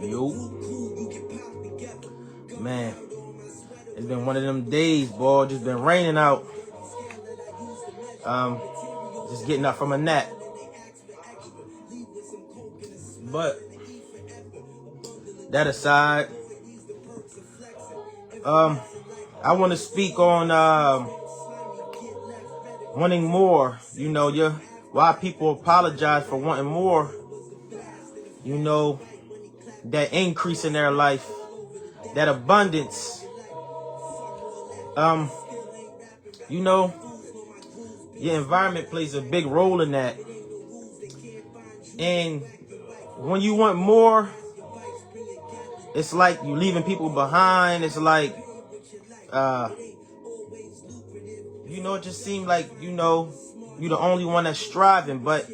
Yo. Man, it's been one of them days, boy. Just been raining out. Just getting up from a nap. But that aside, I want to speak on wanting more. You know, why people apologize for wanting more. You know, that increase in their life, that abundance. You know, your environment plays a big role in that. And when you want more, it's like you leaving people behind. It's like, you know, it just seems like, you know, you're the only one that's striving, but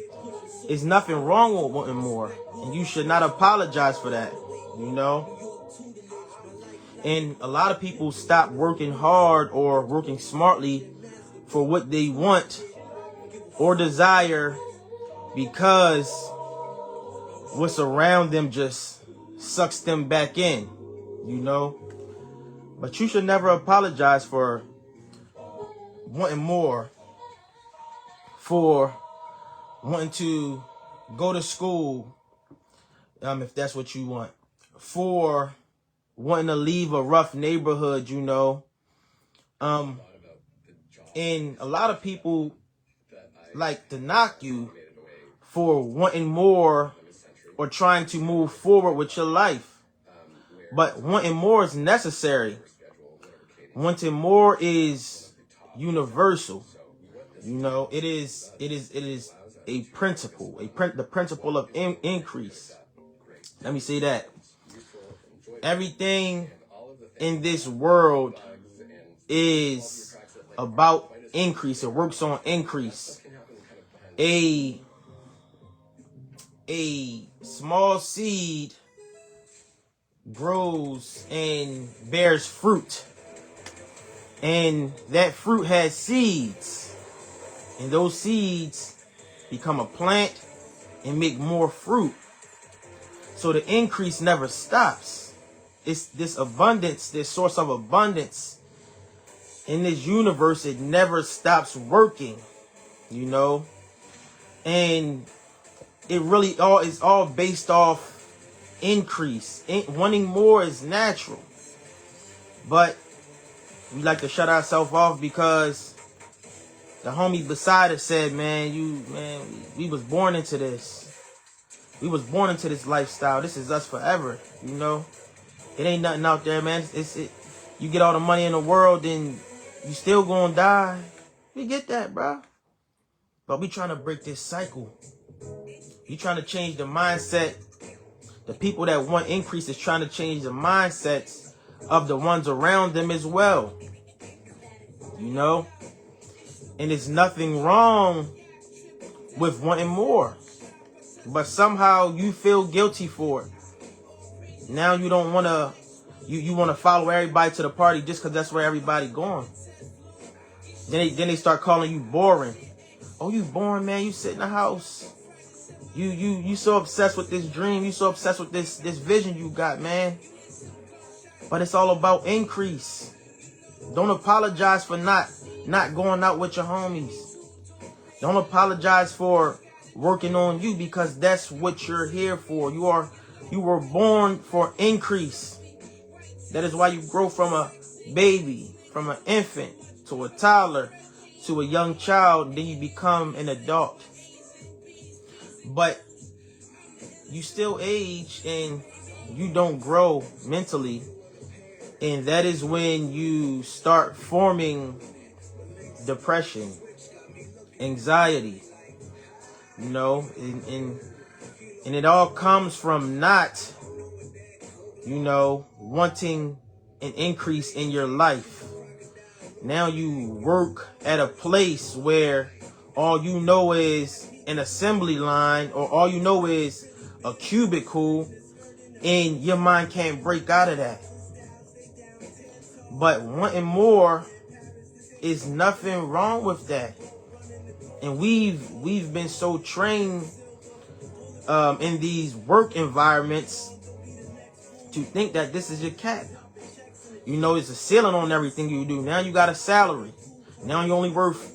there's nothing wrong with wanting more. And you should not apologize for that, you know. And a lot of people stop working hard or working smartly for what they want or desire because what's around them just sucks them back in, you know. But you should never apologize for wanting more, for wanting to go to school, if that's what you want, for wanting to leave a rough neighborhood, you know. And a lot of people like to knock you for wanting more or trying to move forward with your life. But wanting more is necessary. Wanting more is universal. You know, it is a principle, the principle of increase. Let me say that. Everything in this world is about increase. It works on increase. A small seed grows and bears fruit. And that fruit has seeds. And those seeds become a plant and make more fruit. So the increase never stops. It's this abundance, this source of abundance in this universe. It never stops working, you know. And it really is all based off increase. Wanting more is natural. But we like to shut ourselves off because the homie beside us said, we was born into this. We was born into this lifestyle. This is us forever, you know. It ain't nothing out there, man. You get all the money in the world and you still gonna die. We get that, bro. But we trying to break this cycle. You trying to change the mindset. The people that want increase is trying to change the mindsets of the ones around them as well. You know? And there's nothing wrong with wanting more. But somehow you feel guilty for it. Now you don't want to, you want to follow everybody to the party just because that's where everybody going. Then they start calling you boring. Oh, you boring, man. You sit in the house. You so obsessed with this dream. You so obsessed with this vision you got, man. But it's all about increase. Don't apologize for not going out with your homies. Don't apologize for working on you because that's what you're here for. You were born for increase. That is why you grow from a baby, from an infant to a toddler to a young child, and then you become an adult. But you still age and you don't grow mentally. And that is when you start forming depression, anxiety, you know, and it all comes from not, you know, wanting an increase in your life. Now you work at a place where all you know is an assembly line, or all you know is a cubicle, and your mind can't break out of that. But wanting more is nothing wrong with that. And we've been so trained in these work environments to think that this is your cap. You know, it's a ceiling on everything you do. Now you got a salary. Now you're only worth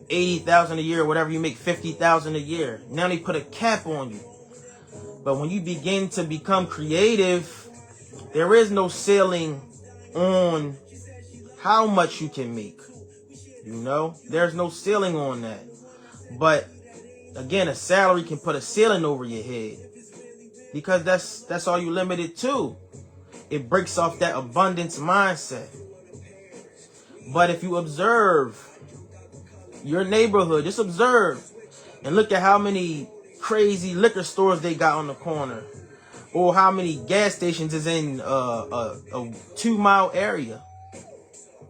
$80,000 a year, or whatever you make, $50,000 a year. Now they put a cap on you. But when you begin to become creative, there is no ceiling on how much you can make. You know, there's no ceiling on that. But again, a salary can put a ceiling over your head, because that's all you limited to. It breaks off that abundance mindset. But if you observe your neighborhood, just observe and look at how many crazy liquor stores they got on the corner, or how many gas stations is in a 2-mile area.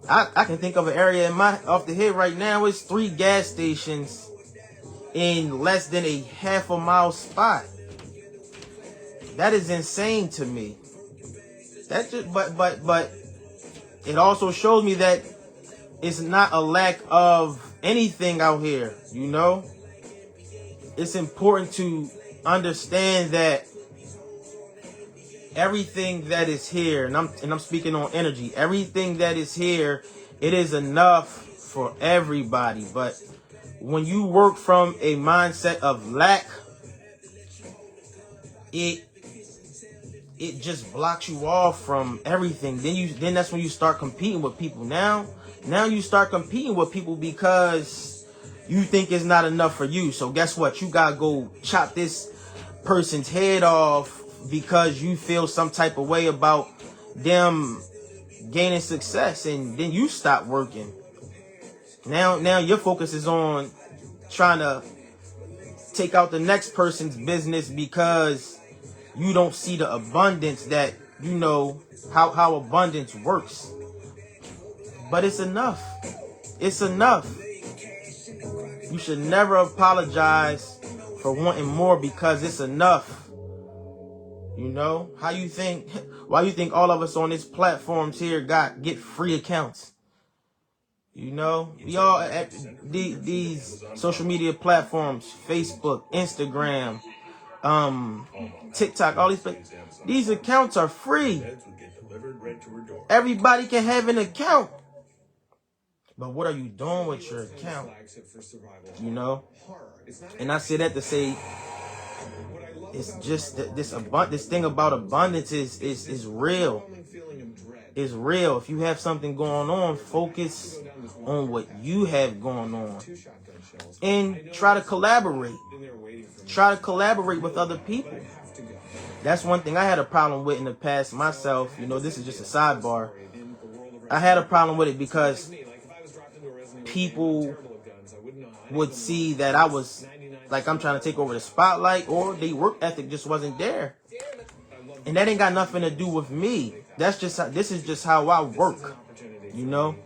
I can think of an area off the head right now. It's 3 gas stations in less than a half a mile spot. That is insane to me. That just, but it also shows me that it's not a lack of anything out here. You know, it's important to understand that everything that is here, and I'm speaking on energy, everything that is here, it is enough for everybody. But when you work from a mindset of lack, it just blocks you off from everything. Then that's when you start competing with people. Now you start competing with people because you think it's not enough for you. So guess what? You gotta go chop this person's head off because you feel some type of way about them gaining success, and then you stop working. Now your focus is on trying to take out the next person's business because you don't see the abundance that, you know, how abundance works. But it's enough. It's enough. You should never apologize for wanting more, because it's enough. You know, why you think all of us on these platforms here get free accounts? You know, we all at these social media platforms, Facebook, Instagram, TikTok, all these accounts are free. Everybody can have an account. But what are you doing with your account? You know? And I say that to say, it's just this thing about abundance is real. It's real. If you have something going on, focus on what you have going on. And try to collaborate. Try to collaborate with other people. That's one thing I had a problem with in the past myself. You know, this is just a sidebar. I had a problem with it because people would see that I was like, I'm trying to take over the spotlight, or their work ethic just wasn't there. And that ain't got nothing to do with me. This is just how I work. You know,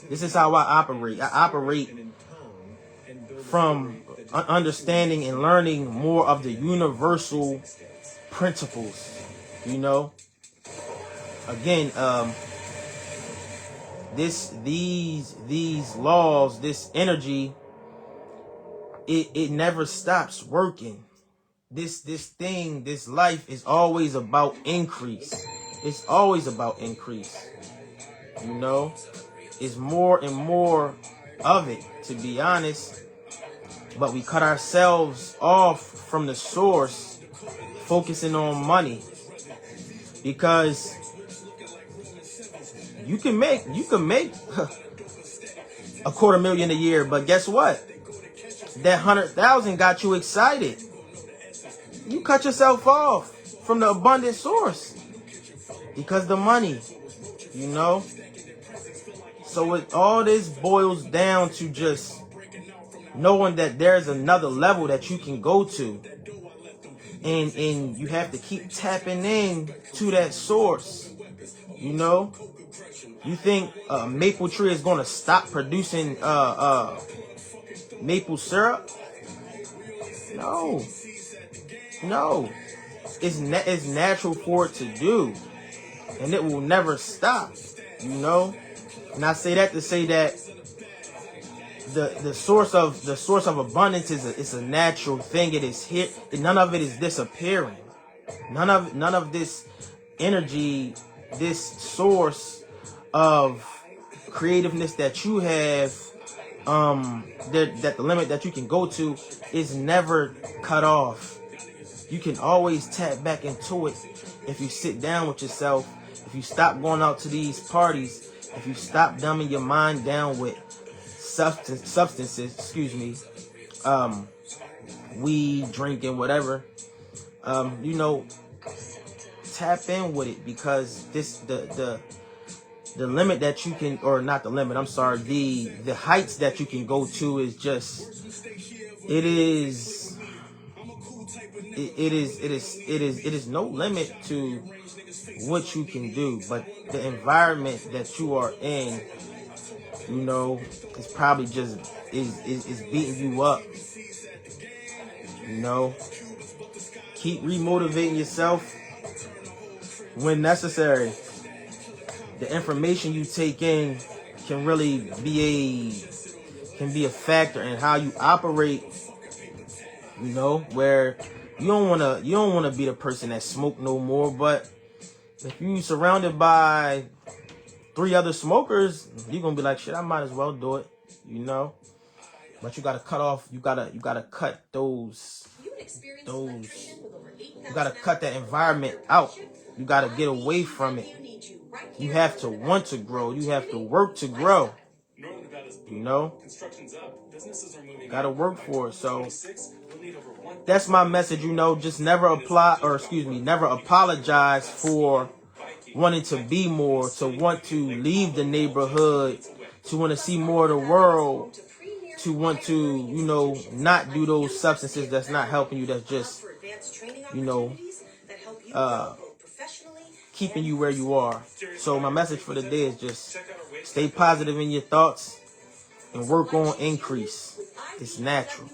this is how I operate. I operate from understanding and learning more of the universal principles. You know, again, these laws, this energy, it never stops working. This life is always about increase. It's always about increase. You know, it's more and more of it, to be honest. But we cut ourselves off from the source, focusing on money, because you can make $250,000 a year, but guess what? That 100,000 got you excited. You cut yourself off from the abundant source because the money, you know. So all this boils down to just knowing that there's another level that you can go to, and you have to keep tapping in to that source. You know, you think a maple tree is going to stop producing maple syrup? No, it's natural for it to do, and it will never stop. You know, and I say that to say that the source of abundance is a natural thing. It is here. None of it is disappearing. None of this energy, this source of creativeness that you have, that the limit that you can go to is never cut off. You can always tap back into it if you sit down with yourself, if you stop going out to these parties, if you stop dumbing your mind down with substances, weed, drinking, whatever. Tap in with it, because the limit that you can, or not the limit, I'm sorry, the heights that you can go to is just, it is no limit to what you can do, but the environment that you are in, is probably just is beating you up. Keep remotivating yourself when necessary. The information you take in can really be a factor in how you operate. Where you don't wanna be the person that smoke no more, but if you surrounded by 3 other smokers, you're gonna be like, shit, I might as well do it, But you gotta cut off. You gotta cut those. You gotta cut that environment out. You gotta get away from it. You have to want to grow. You have to work to grow. Gotta work for it. So that's my message. Just never never apologize for wanting to be more, to want to leave the neighborhood, to want to see more of the world, to want to, not do those substances that's not helping you, that's just, keeping you where you are. So my message for the day is just stay positive in your thoughts and work on increase. It's natural.